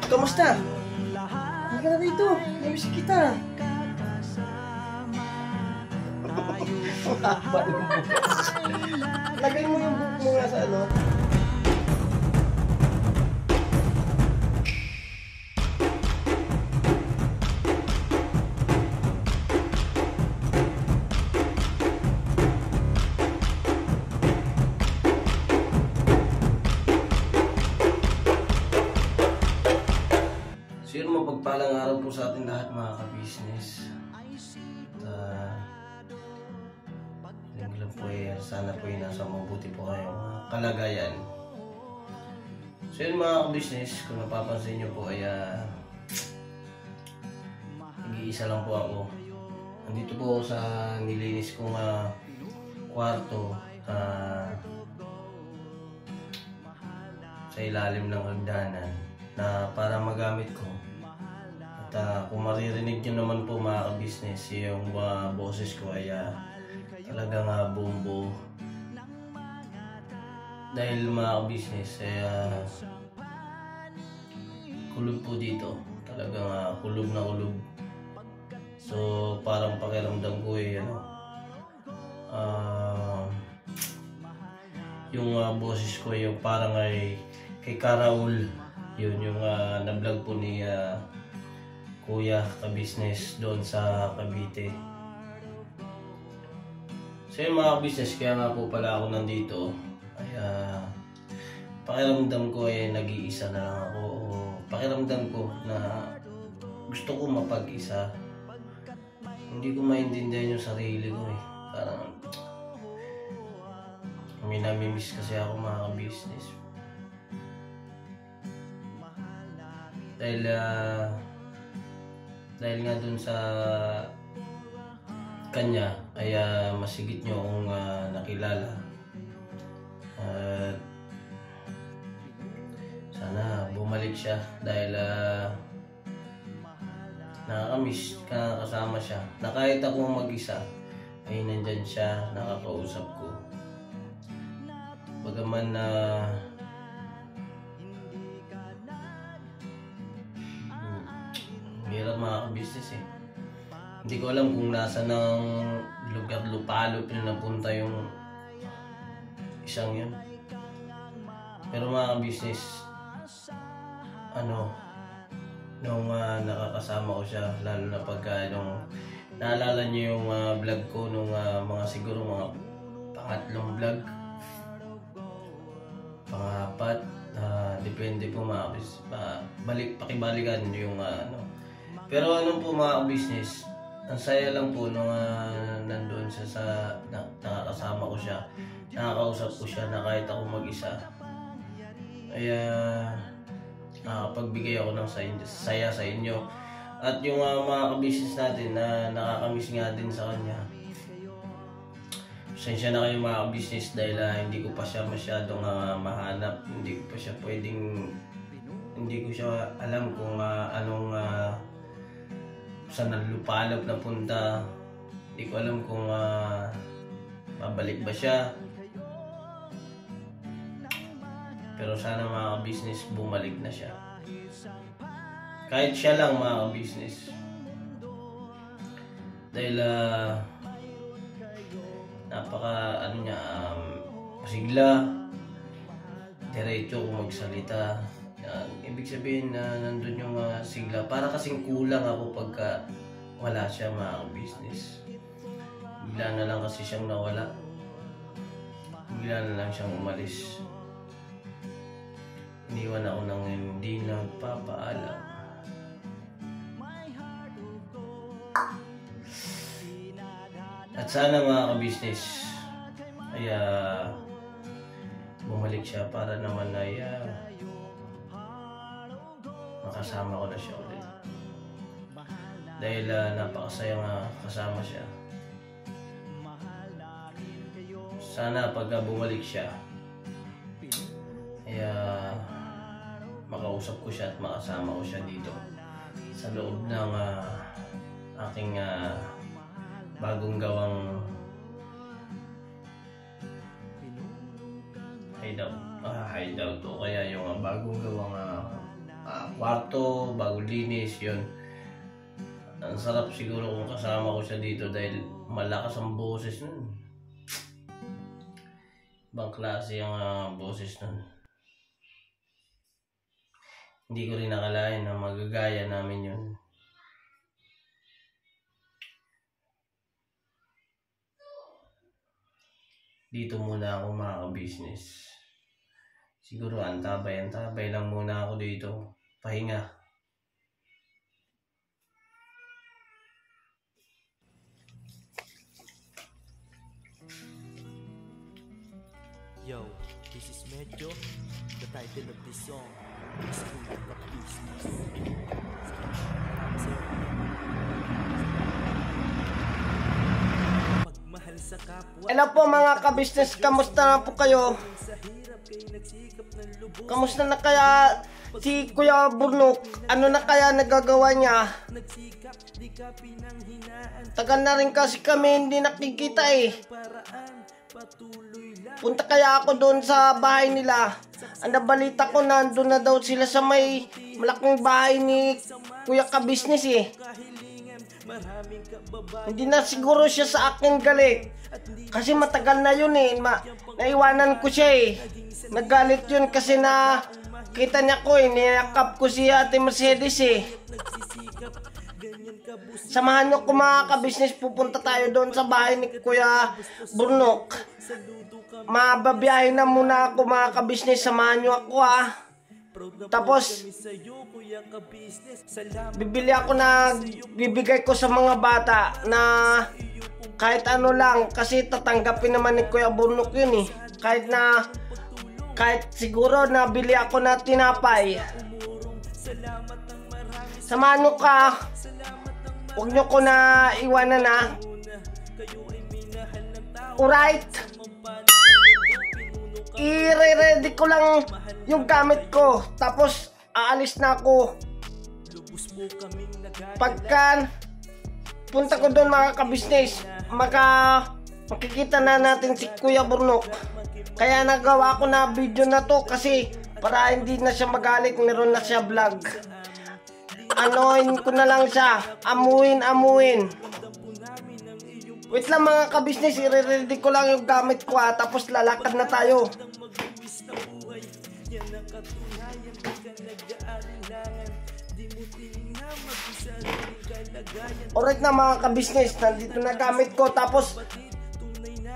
Kamusta? Hindi ka na rito. Namiss kita. Lagay mo yung buhok mo nga sa ano. So yun, mapagpalang araw po sa ating lahat mga ka-business. At lang po sana po nasa mabuti po kayong kalagayan. So yun mga ka-business, kung napapansin nyo po ay nag-iisa lang po ako. Nandito po ako sa nilinis kong kwarto sa ilalim ng hagdanan na para magamit ko. At kung maririnig nyo naman po mga ka-business, yung boses ko ay talagang bumbo. Dahil mga ka-business ay kulog po dito. Talagang kulog na kulog. So parang pakiramdam ko yung boses ko yung parang ay kay Karaul. Yun yung na-vlog po ni Kuya ka-business doon sa Cavite. So yung mga business, kaya nga po pala ako nandito ay pakiramdam ko ay nag-iisa na lang ako, o pakiramdam ko na gusto ko mapag-isa. Hindi ko maintindihan yung sarili ko parang may namimiss kasi ako mga ka-business. Dahil nga dun sa kanya ay masigit nyo akong nakilala. At sana bumalik siya dahil nakakamiss kasama siya. Na kahit ako mag-isa ay nandyan siya, nakakausap ko. Bagaman hirap mga ka-business Hindi ko alam kung nasa ng lugar lupalop na napunta yung isang yun. Pero mga ka-business, nung nakakasama ko siya, lalo na pagka naalala niyo yung vlog ko nung siguro mga pangatlong vlog, pangapat, depende po mga ka-business, pakibalikan yung Pero po mga ka-business, ang saya lang po nung nandun siya sa nakakasama ko siya, nakakausap ko siya na kahit ako mag-isa ay nakakapagbigay ako ng saya sa inyo. At yung mga ka-business natin na nakakamiss nga din sa kanya, pasensya na kayo mga ka-business dahil hindi ko pa siya masyadong mahanap. Hindi ko siya alam kung anong saan lupalop na punta. Hindi ko alam kung mabalik ba siya. Pero sana mga ka-business bumalik na siya. Kahit siya lang mga ka-business. Dahil napaka masigla, diretso kung magsalita. Ibig sabihin na nandun yung sigla. Para kasing kulang ako pagka wala siya mga business. Bigla na lang kasi siyang nawala. Bigla na lang siyang umalis. Iniwan ako nang hindi nagpapaalam. At sana mga ka-business ay bumalik siya para naman ay makasama ko na siya ulit. Dahil napakasaya kasama siya. Sana pag bumalik siya ay makausap ko siya at makasama ko siya dito sa loob ng aking bagong gawang hideout o kaya yung bagong gawang kwarto, bago linis, yun. Ang sarap siguro kung kasama ko siya dito dahil malakas ang boses nun. Ibang klase ang boses nun. Hindi ko rin nakalain na magagaya namin yun. Dito muna ako mga ka-business. Siguro antabay lang muna ako dito. Pahinga. Yo, this is Medyo. The title of this song is Kuya Ka-Business. Magmahal sa kapwa. Hello po mga ka-business, kamusta na po kayo? Kamusta na kaya si Kuya Burnok? Ano na kaya nagagawa niya? Tagal na rin kasi kami hindi nakikita eh. Punta kaya ako doon sa bahay nila. Ang nabalita ko nandun na daw sila sa may malaking bahay ni Kuya Ka-Business eh. Hindi na siguro siya sa akin galit. Kasi matagal na yun eh. Naiwanan ko siya eh. Nagalit yun kasi na kita niya ko eh. Niyakap ko si Ate Mercedes eh. Samahan nyo ko mga ka-business. Pupunta tayo doon sa bahay ni Kuya Burnok. Mababiyahin na muna ako mga ka-business. Samahan nyo ako ah. Tapos bibigay ko sa mga bata na kahit ano lang, kasi tatanggapin naman ni Kuya Burnok yun eh. Kahit siguro nabili ako na tinapay. Samahan nyo ka. Huwag nyo ko na iwanan na. Alright. I-ready ko lang yung gamit ko. Tapos aalis na ako. Pagka punta ko doon mga ka-business, makikita na natin si Kuya Burnok. Kaya nagawa ko na video na to kasi para hindi na siya magalit, meron na siya vlog. Anoin ko na lang siya. Amuin. Wait lang mga ka-business, i-ready ko lang yung gamit ko tapos lalakad na tayo. Alright na mga ka-business, nandito na gamit ko, tapos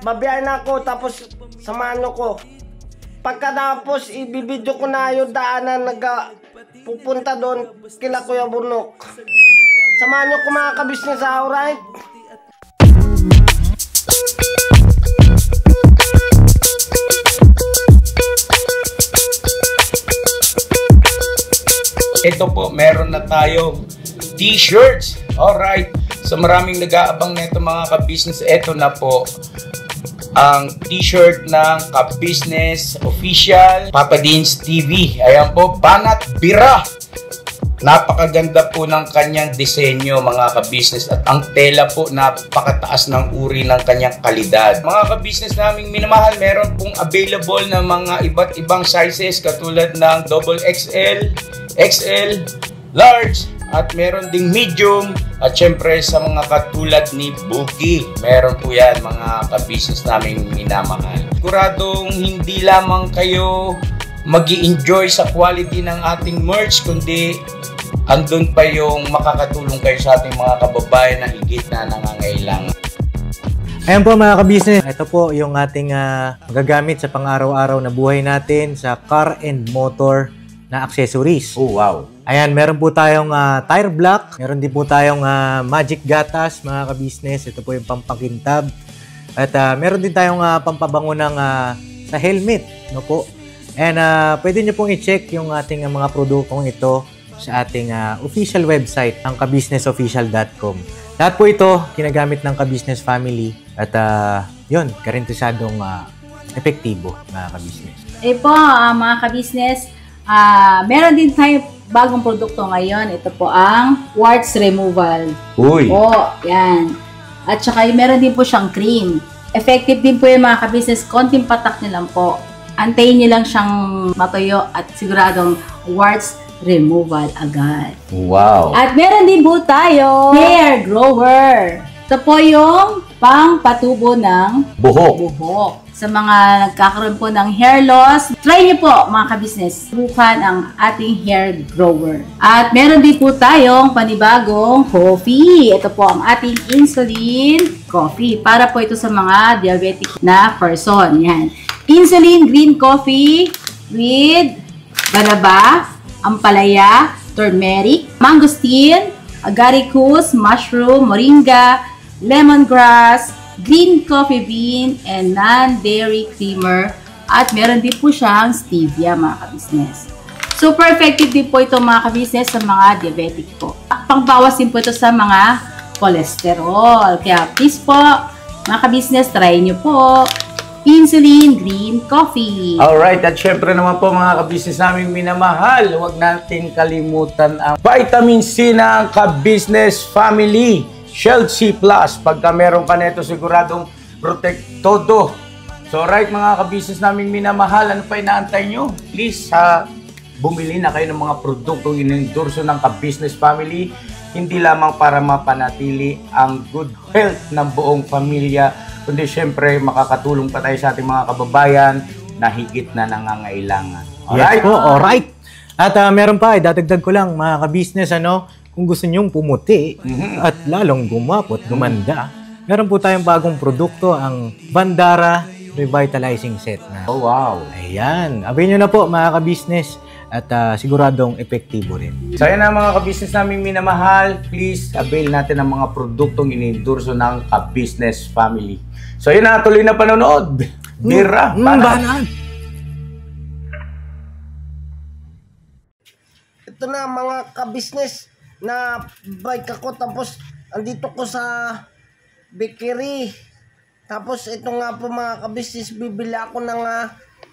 babiyahin na ako, tapos samahan nyo ko. Pagkatapos ibibidyo ko na yung daanan pupunta doon kila Kuya Burnok. Samahan nyo ko mga ka-business, alright? Ito po, meron na tayong t-shirts. Alright. So maraming nag-aabang nito mga ka-business. Ito na po ang t-shirt ng Ka-Business Official Papa Deans TV. Ayan po, Banat Bira. Napakaganda po ng kanyang disenyo mga ka-business, at ang tela po napakataas ng uri ng kanyang kalidad. Mga ka-business naming minamahal, meron pong available na mga iba't ibang sizes katulad ng XXL, XL, large, at meron ding medium, at syempre sa mga katulad ni Buki, meron po yan mga ka-business naming minamahal. Siguradong hindi lamang kayo mag-i-enjoy sa quality ng ating merch, kundi andun pa yung makakatulong kayo sa ating mga kababayan na higit na nangangailangan. Ayan po mga ka-business, ito po yung ating magagamit sa pang-araw-araw na buhay natin sa car and motor na accessories. Oh wow! Ayan, meron po tayong tire block, meron din po tayong magic gatas mga ka-business. Ito po yung pampakintab. At meron din tayong pampabango ng sa helmet, no po. And pwede nyo pong i-check yung ating mga produktong ito sa ating official website, ang kabusinessofficial.com. Lahat po ito ginagamit ng Ka-Business family at yun, garantisadong epektibo mga ka-business. Po mga ka-business, meron din tayo bagong produkto ngayon. Ito po ang warts removal. Uy! Po, yan. At saka meron din po siyang cream. Effective din po yung mga ka-business, konting patak nyo lang po. Antayin nyo lang siyang matuyo at siguradong warts removal agad. Wow. At meron din po tayo hair grower. Ito po yung pang-patubo ng buhok. Sa mga nagkakaroon po ng hair loss, try nyo po mga kabisnes, subukan ang ating hair grower. At meron din po tayong panibagong coffee. Ito po ang ating insulin coffee. Para po ito sa mga diabetic na person. Yan. Insulin green coffee with banaba, ampalaya, turmeric, mangosteen, agaricus, mushroom, moringa, lemongrass, green coffee bean, and non-dairy creamer. At meron din po siyang stevia mga kabisnes. Super effective din po ito mga kabisnes sa mga diabetic po. Pangbawas din po ito sa mga cholesterol. Kaya please po mga kabisnes, try nyo po insulin green coffee. Alright, at syempre naman po mga kabisnes naming minamahal, huwag natin kalimutan ang vitamin C ng Ka-Business Family. Shield C+. Pagka meron ka nito, siguradong protect todo. So right mga ka-business naming minamahal, ano pa inaantay nyo? Please, bumili na kayo ng mga produktong inendorso ng Ka-Business Family. Hindi lamang para mapanatili ang good health ng buong pamilya, kundi syempre makakatulong pa tayo sa ating mga kababayan na higit na nangangailangan. Alright? Yes po, alright. At meron pa, dadagdag ko lang mga ka-business, kung gusto nyong pumuti at lalong gumapot, gumanda, meron po tayong bagong produkto, ang Bandara Revitalizing Set na. Oh, wow. Ayan. Abin nyo na po mga ka-business at siguradong epektibo rin. So yan na mga ka-business naming minamahal, please avail natin ang mga produktong inendorso ng Ka-Business Family. So yun na, tuloy na panonood. Bira, banat. Ito na mga ka-business, na bike ako, tapos andito ko sa bakery. Tapos ito nga po mga ka-business, bibili ako ng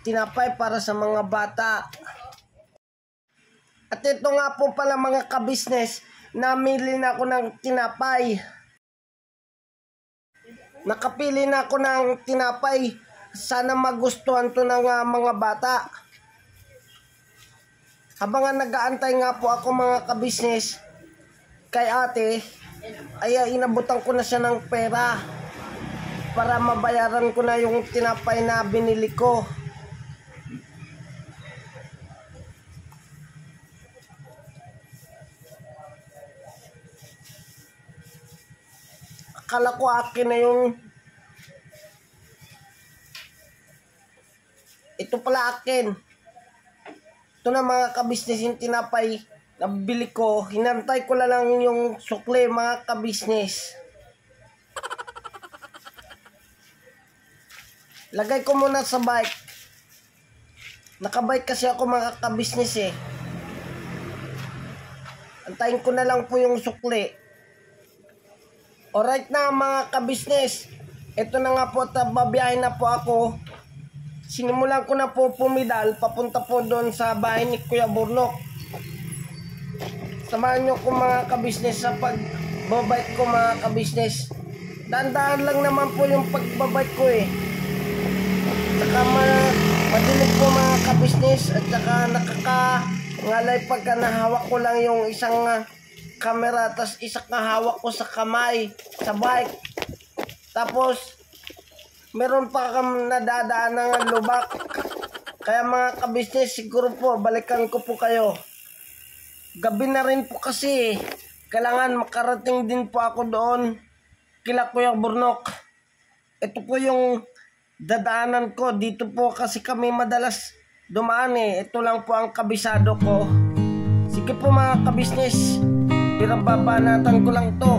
tinapay para sa mga bata. At ito nga po pala mga ka-business, namili na ako ng tinapay. Nakapili na ako ng tinapay. Sana magustuhan to ng mga bata. Habang nag-aantay nga po ako mga ka-business kay ate, ay inabutan ko na siya ng pera para mabayaran ko na yung tinapay na binili ko. Akala ko akin na yung... Ito pala akin. Ito na mga ka-business yung tinapay na bili ko. Hinantay ko lang yung sukle mga ka-business. Lagay ko muna sa bike. Nakabike kasi ako mga ka-business eh. Antayin ko na lang po yung sukle. Alright na mga ka-business. Ito na nga po, babiyahin na po ako. Sinimulan ko na po pumidal papunta po doon sa bahay ni Kuya Burnok. Samahan nyo ko mga ka-business sa pagbabike ko mga ka-business. Dahan-dahan lang naman po yung pagbabike ko eh. Saka madilig po mga ka-business, at saka ngalay pagka nahawak ko lang yung isang camera, tas isang hawak ko sa kamay sa bike. Tapos meron pa kang nadadaan ng lubak. Kaya mga ka-business, siguro po balikan ko po kayo. Gabi na rin po kasi. Kailangan makarating din po ako doon kila Kuya Burnok. Ito po yung dadaanan ko. Dito po kasi kami madalas dumaan eh. Ito lang po ang kabisado ko. Sige po mga ka-business, pinababanatan ko lang to.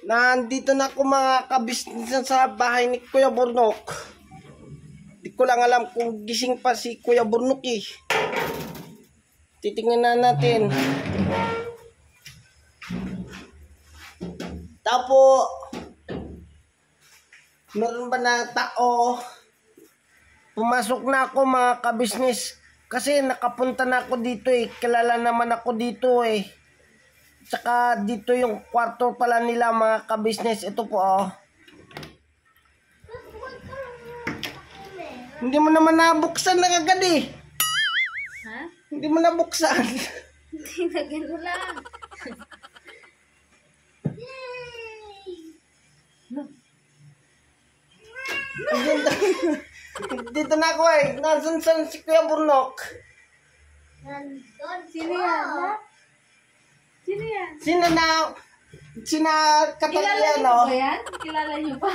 Nandito na ako mga kabisnes sa bahay ni Kuya Burnok. Di ko lang alam kung gising pa si Kuya Burnok eh. Titingnan na natin. Tapo, meron ba na tao? Pumasok na ako mga kabisnes. Kasi nakapunta na ako dito eh. Kilala naman ako dito eh. Tsaka dito yung kwarto pala nila mga kabisnes. Ito po oh. Hindi mo naman nabuksan na agad eh. Ha? Hindi mo nabuksan. Hindi na gano'n lang. Dito na ako eh. Nasaan si Kuya Burnok? Sino yan? Ha? Sino yan? Sina Kilala Katalian niyo oh. ba yan? Kilala niyo ba?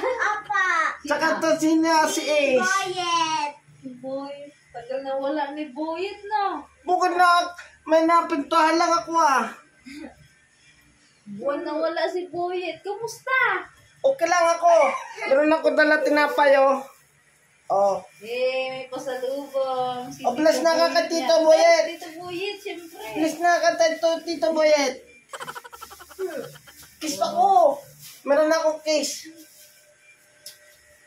Saka to sina si Ace. Si Boyet. Tagal na wala ni Boyet na. Bukod na may napintuhan lang ako ah. Buwan na wala si Boyet. Kamusta? Okay lang ako. Meron ako dala tinapay oh. Oh. May pasalubong. Si Oh, bless na ka Boyet Tito niya. Boyet. Tito Boyet, siyempre. Please na ka Tito Boyet. Kiss pa ko. Meron akong kiss.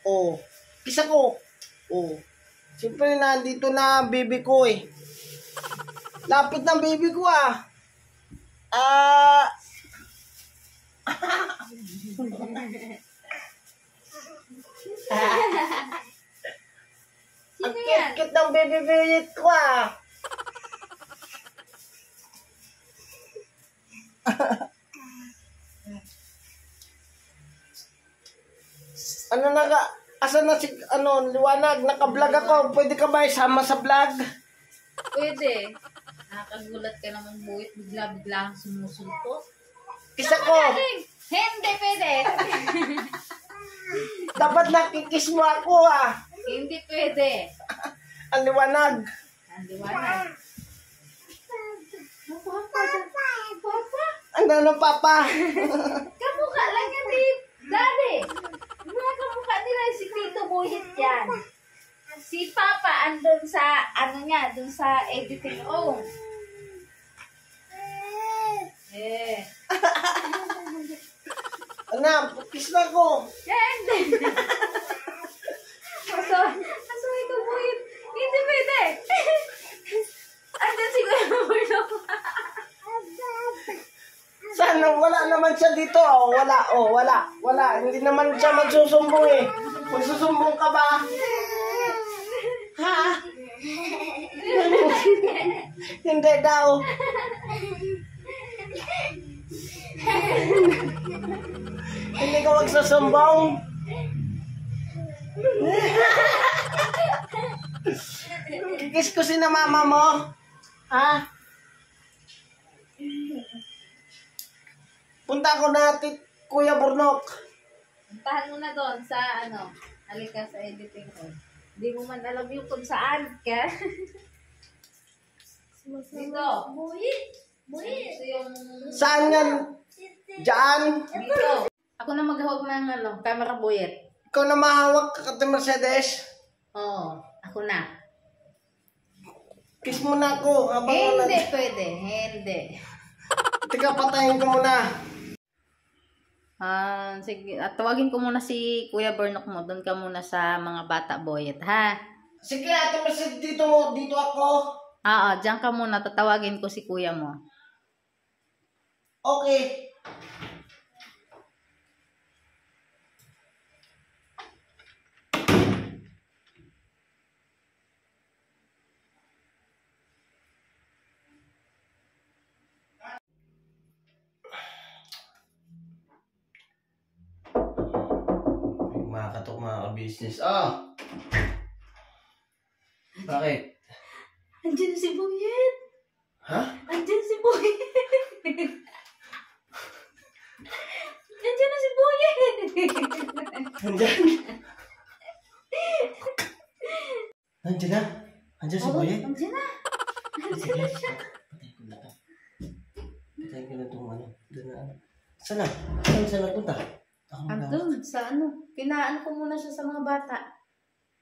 Oh. Kiss ako. Oh. Siyempre nandito na baby ko eh. Lapit ng baby ko ah. Ang Sino yan? cute ng baby ko ah. Ano na ka? Asan na si, liwanag, naka-vlog ako. Pwede ka ba isama sa vlog? Pwede. Nakakagulat ka naman, Boyet. Bigla-bigla kang sumusulpot. Isa ko. Hindi pwede. Dapat nakikiss mo ako ah. Hindi pwede. Ang liwanag. Andiwanan. Papa. Ano papa? Kamukha lang yan, Daddy. Mga kamukha nila si Tito Boyet yan. Si Papa andun sa, dun sa editing room. Ano, kiss na ko. Hindi. Aso ito, Boyet. Hindi pwede. Andun si Kuya Burnok. Sana wala naman siya dito. Oh, wala. Hindi naman siya magsusumbong eh. Magsusumbong ka ba? Ha? Hindi daw. Hindi ka magsusumbong. Kikiss ko si na mama mo. Ha? Punta ko na Kuya Burnok. Puntahan mo na doon sa halika sa editing room. Hindi mo man alam yung kung saan ka. Dito. Dito yung... Saan yan? Diyan? Dito. Ako na maghawak ng camera, Boyet. Ikaw na mahawak ka Mercedes. Oo, ako na. Kiss mo na ako. Hindi pwede, hindi. Teka, patayin ko muna. Sige, tawagin ko muna si Kuya Burnok mo. Doon ka muna sa mga bata, Boyet, ha? Sige, Ate Mercedes, dito ako. Oo, diyan ka muna. Tatawagin ko si Kuya mo. Okay. Makakatok mga ka-business. Bakit? Andiyan si Boyet. Ha? Andiyan si Boyet. Andiyan na si Boyet. Nandiyan. Nandiyan na. Nandiyan si Boyet. Andiyan na. Sige. Patayin ko na to. Patayin ko na itong Doon na. Sana? Saan nagpunta? Andun, sa ano, pinaan ko muna siya sa mga bata.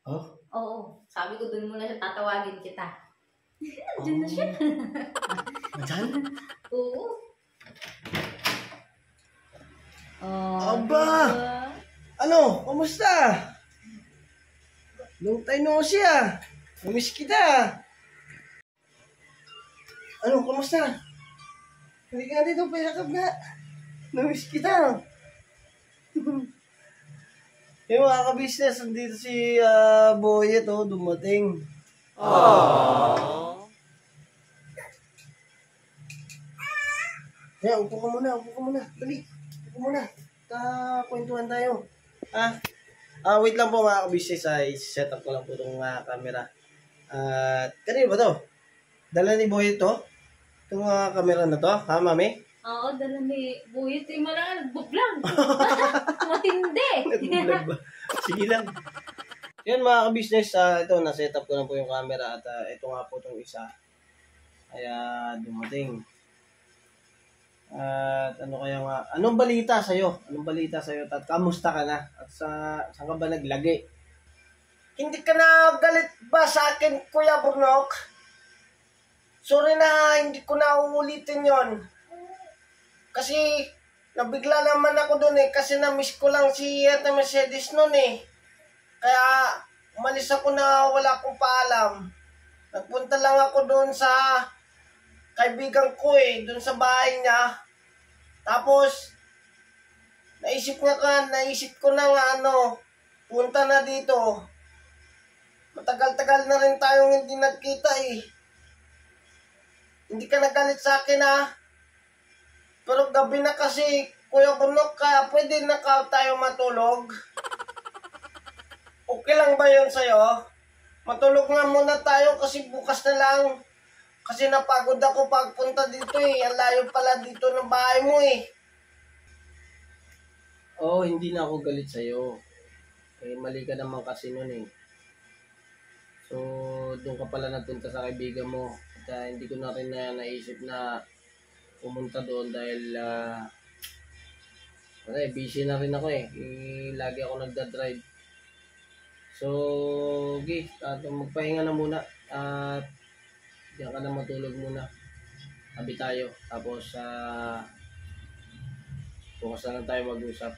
Oh? Oo, sabi ko dun muna siya, tatawagin kita. Diyan na siya. Diyan? Oo. Oh, Aba! diba? Ano? Kamusta? Long time no see ah. Namiss kita. Ano? Kamusta? Hindi ka dito, payakap nga. Namiss kita. Yung mga ka-business, nandito si Boyet, dumating. Kaya, upo ka muna. Dali, upo muna. Kwentuhan tayo. Wait lang po mga ka-business, set up ko lang po itong camera. Kanino ba to? Dala ni Boyet to? Itong camera na to, ha mami? Oo, dala ni Buyit. Yung mga nagbablog. Matindi. Nag-vlog ba? Sige lang. Yan mga ka-business, ito, na-set up ko na po yung camera at ito nga po itong isa. Kaya dumating. At anong balita sa'yo? At kamusta ka na? At saan ka ba naglagi? Hindi ka na galit ba sa akin, Kuya Burnok? Sorry na, hindi ko na uulitin yon. Kasi nabigla naman ako doon kasi na-miss ko lang si Mercedes noon Kaya umalis ako na wala akong paalam. Nagpunta lang ako doon sa kaibigan ko doon sa bahay niya. Tapos naisip ko na nga punta na dito. Matagal-tagal na rin tayong hindi nagkita Hindi ka nagalit sa akin Pero gabi na kasi, Kuya Burnok, kaya pwede na tayo matulog? Okay lang ba yun sa'yo? Matulog nga muna tayo kasi bukas na lang. Kasi napagod ako pagpunta dito Ang layo pala dito ng bahay mo Oo, hindi na ako galit sa'yo. Mali ka naman kasi nun So, doon ka pala nagpunta sa kaibigan mo. At hindi ko na rin naisip na pumunta doon dahil busy na rin ako lagi ako nagda-drive. So, magpahinga na muna at diyan ka na matulog muna. Tabi tayo. Tapos, bukas na lang tayo mag-usap.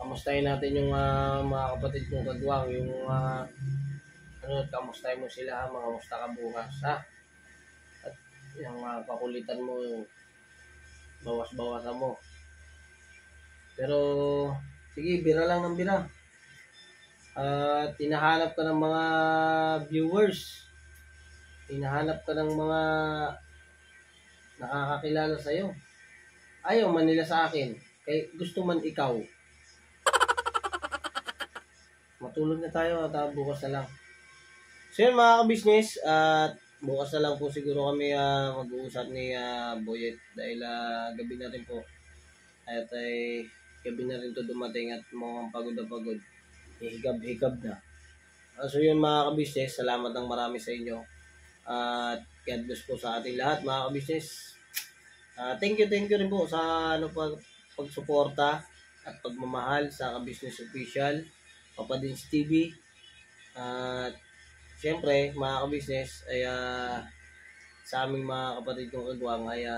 Kamustahin natin yung mga kapatid kong kagwang, yung kamustahin mo sila mga musta ka bukas At yung kakulitan mo, bawas-bawasan mo. Pero, sige, bira lang ng bira. At hinahanap ka ng mga viewers. Hinahanap ka ng mga nakakakilala sa'yo. Ayaw man nila sa akin. Kaya gusto man ikaw. Matulog na tayo at bukas na lang. So yun mga ka-business, at bukas na lang po siguro kami mag-uusap ni Boyet dahil gabi na rin po. At gabi na rin to dumating at mukhang pagod na pagod. Higab-higab na. So yun mga ka-business, salamat ng marami sa inyo. At God bless po sa ating lahat mga ka-business. Thank you rin po sa pagsuporta at pagmamahal sa ka-business official, Papadins TV. At siyempre mga ka-business ay sa aming mga kapatid kong kagwang ay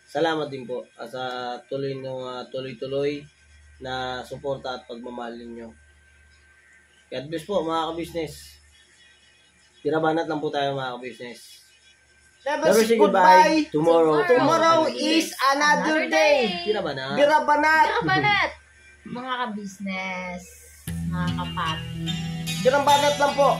salamat din po sa tuloy-tuloy na suporta at pagmamahal ninyo. God bless po mga ka-business. Tirabanat lang po tayo mga ka-business. Never say goodbye. Tomorrow is another day. Birabanat. Birabanat. Mga ka-business, mga kapatid. Birabanat lang po.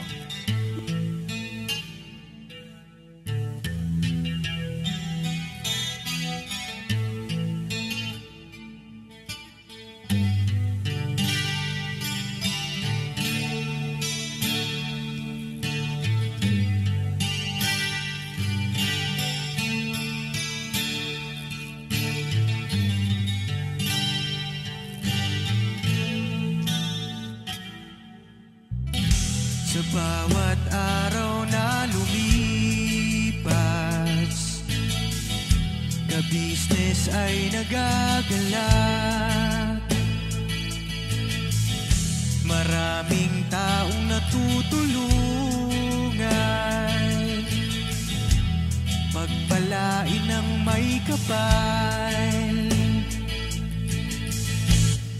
Sa bawat araw na lumipas, ka-business ay nagagalak. Maraming taong natutulungan, pagpalain ng may kapal.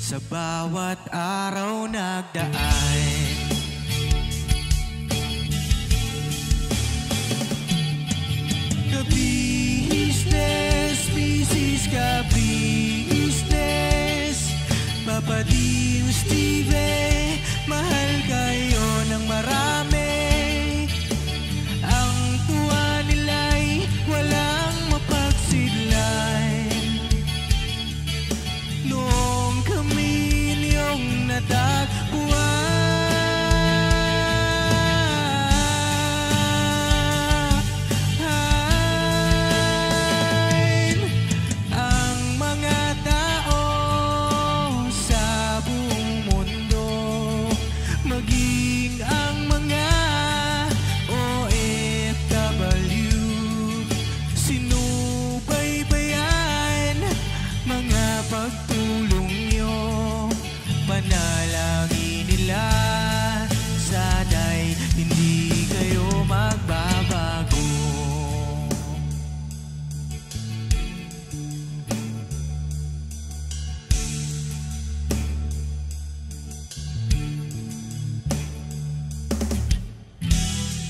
Sa bawat araw nagdaan, ka-business, business ka-business, Papa Din, Steve, mahal kayo ng marami. Ang tuwa nila'y walang mapagsidlan. Noong kami niyong natagpuan, ang mga tao sa buong mundo, maging ang mga OFW, sinubaybayan mga pagtulong nyo. Panalangin nila, sana'y hindi kayo magbabago.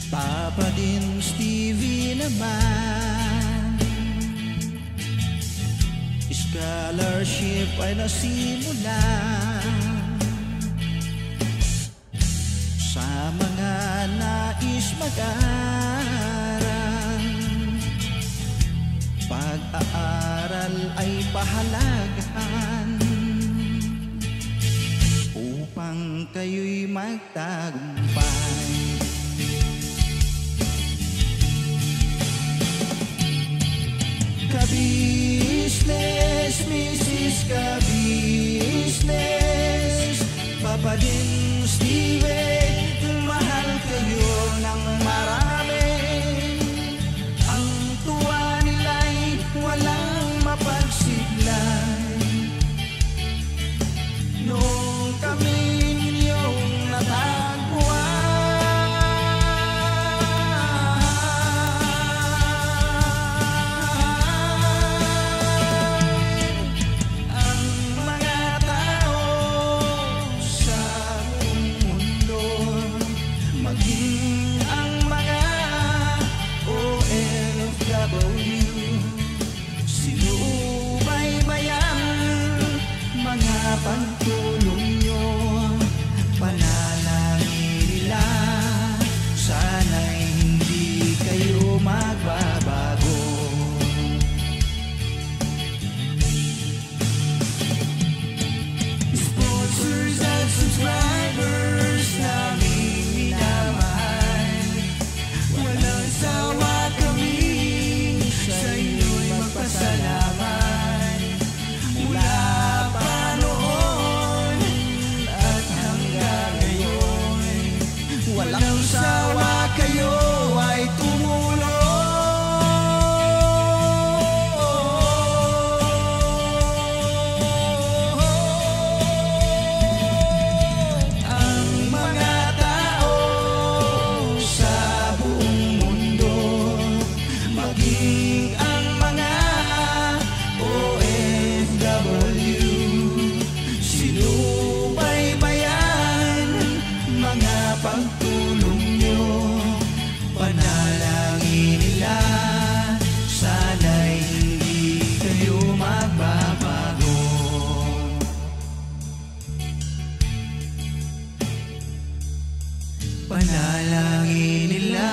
Papa Din, Stevie naman, scholarship ay nasimula sa mga nais mag-aral. Pag-aaral ay pahalagahan upang kayo'y magtagumpay. Ka-business, Mrs. Ka-business, Papa Din, Steve, mahal kayo ng marami. Ang tuwa nila'y walang mapagsidlan. Noong kami ninyong natagpuan, pagtulong nyo, panalangin nila, sana'y hindi kayo magbabago. Sponsors at subscribers naming minamahal, walang sawa kami sa inyo'y magpasalamat. Mula walang sawa kayo ay tumulong. Ang mga tao sa buong mundo, maging ang mga OFW, sinubaybayan mga pagtulong nyo, panalangin nila, sana'y hindi kayo magbabago. Panalangin nila,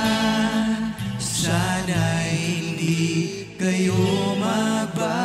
sana'y hindi kayo magbabago.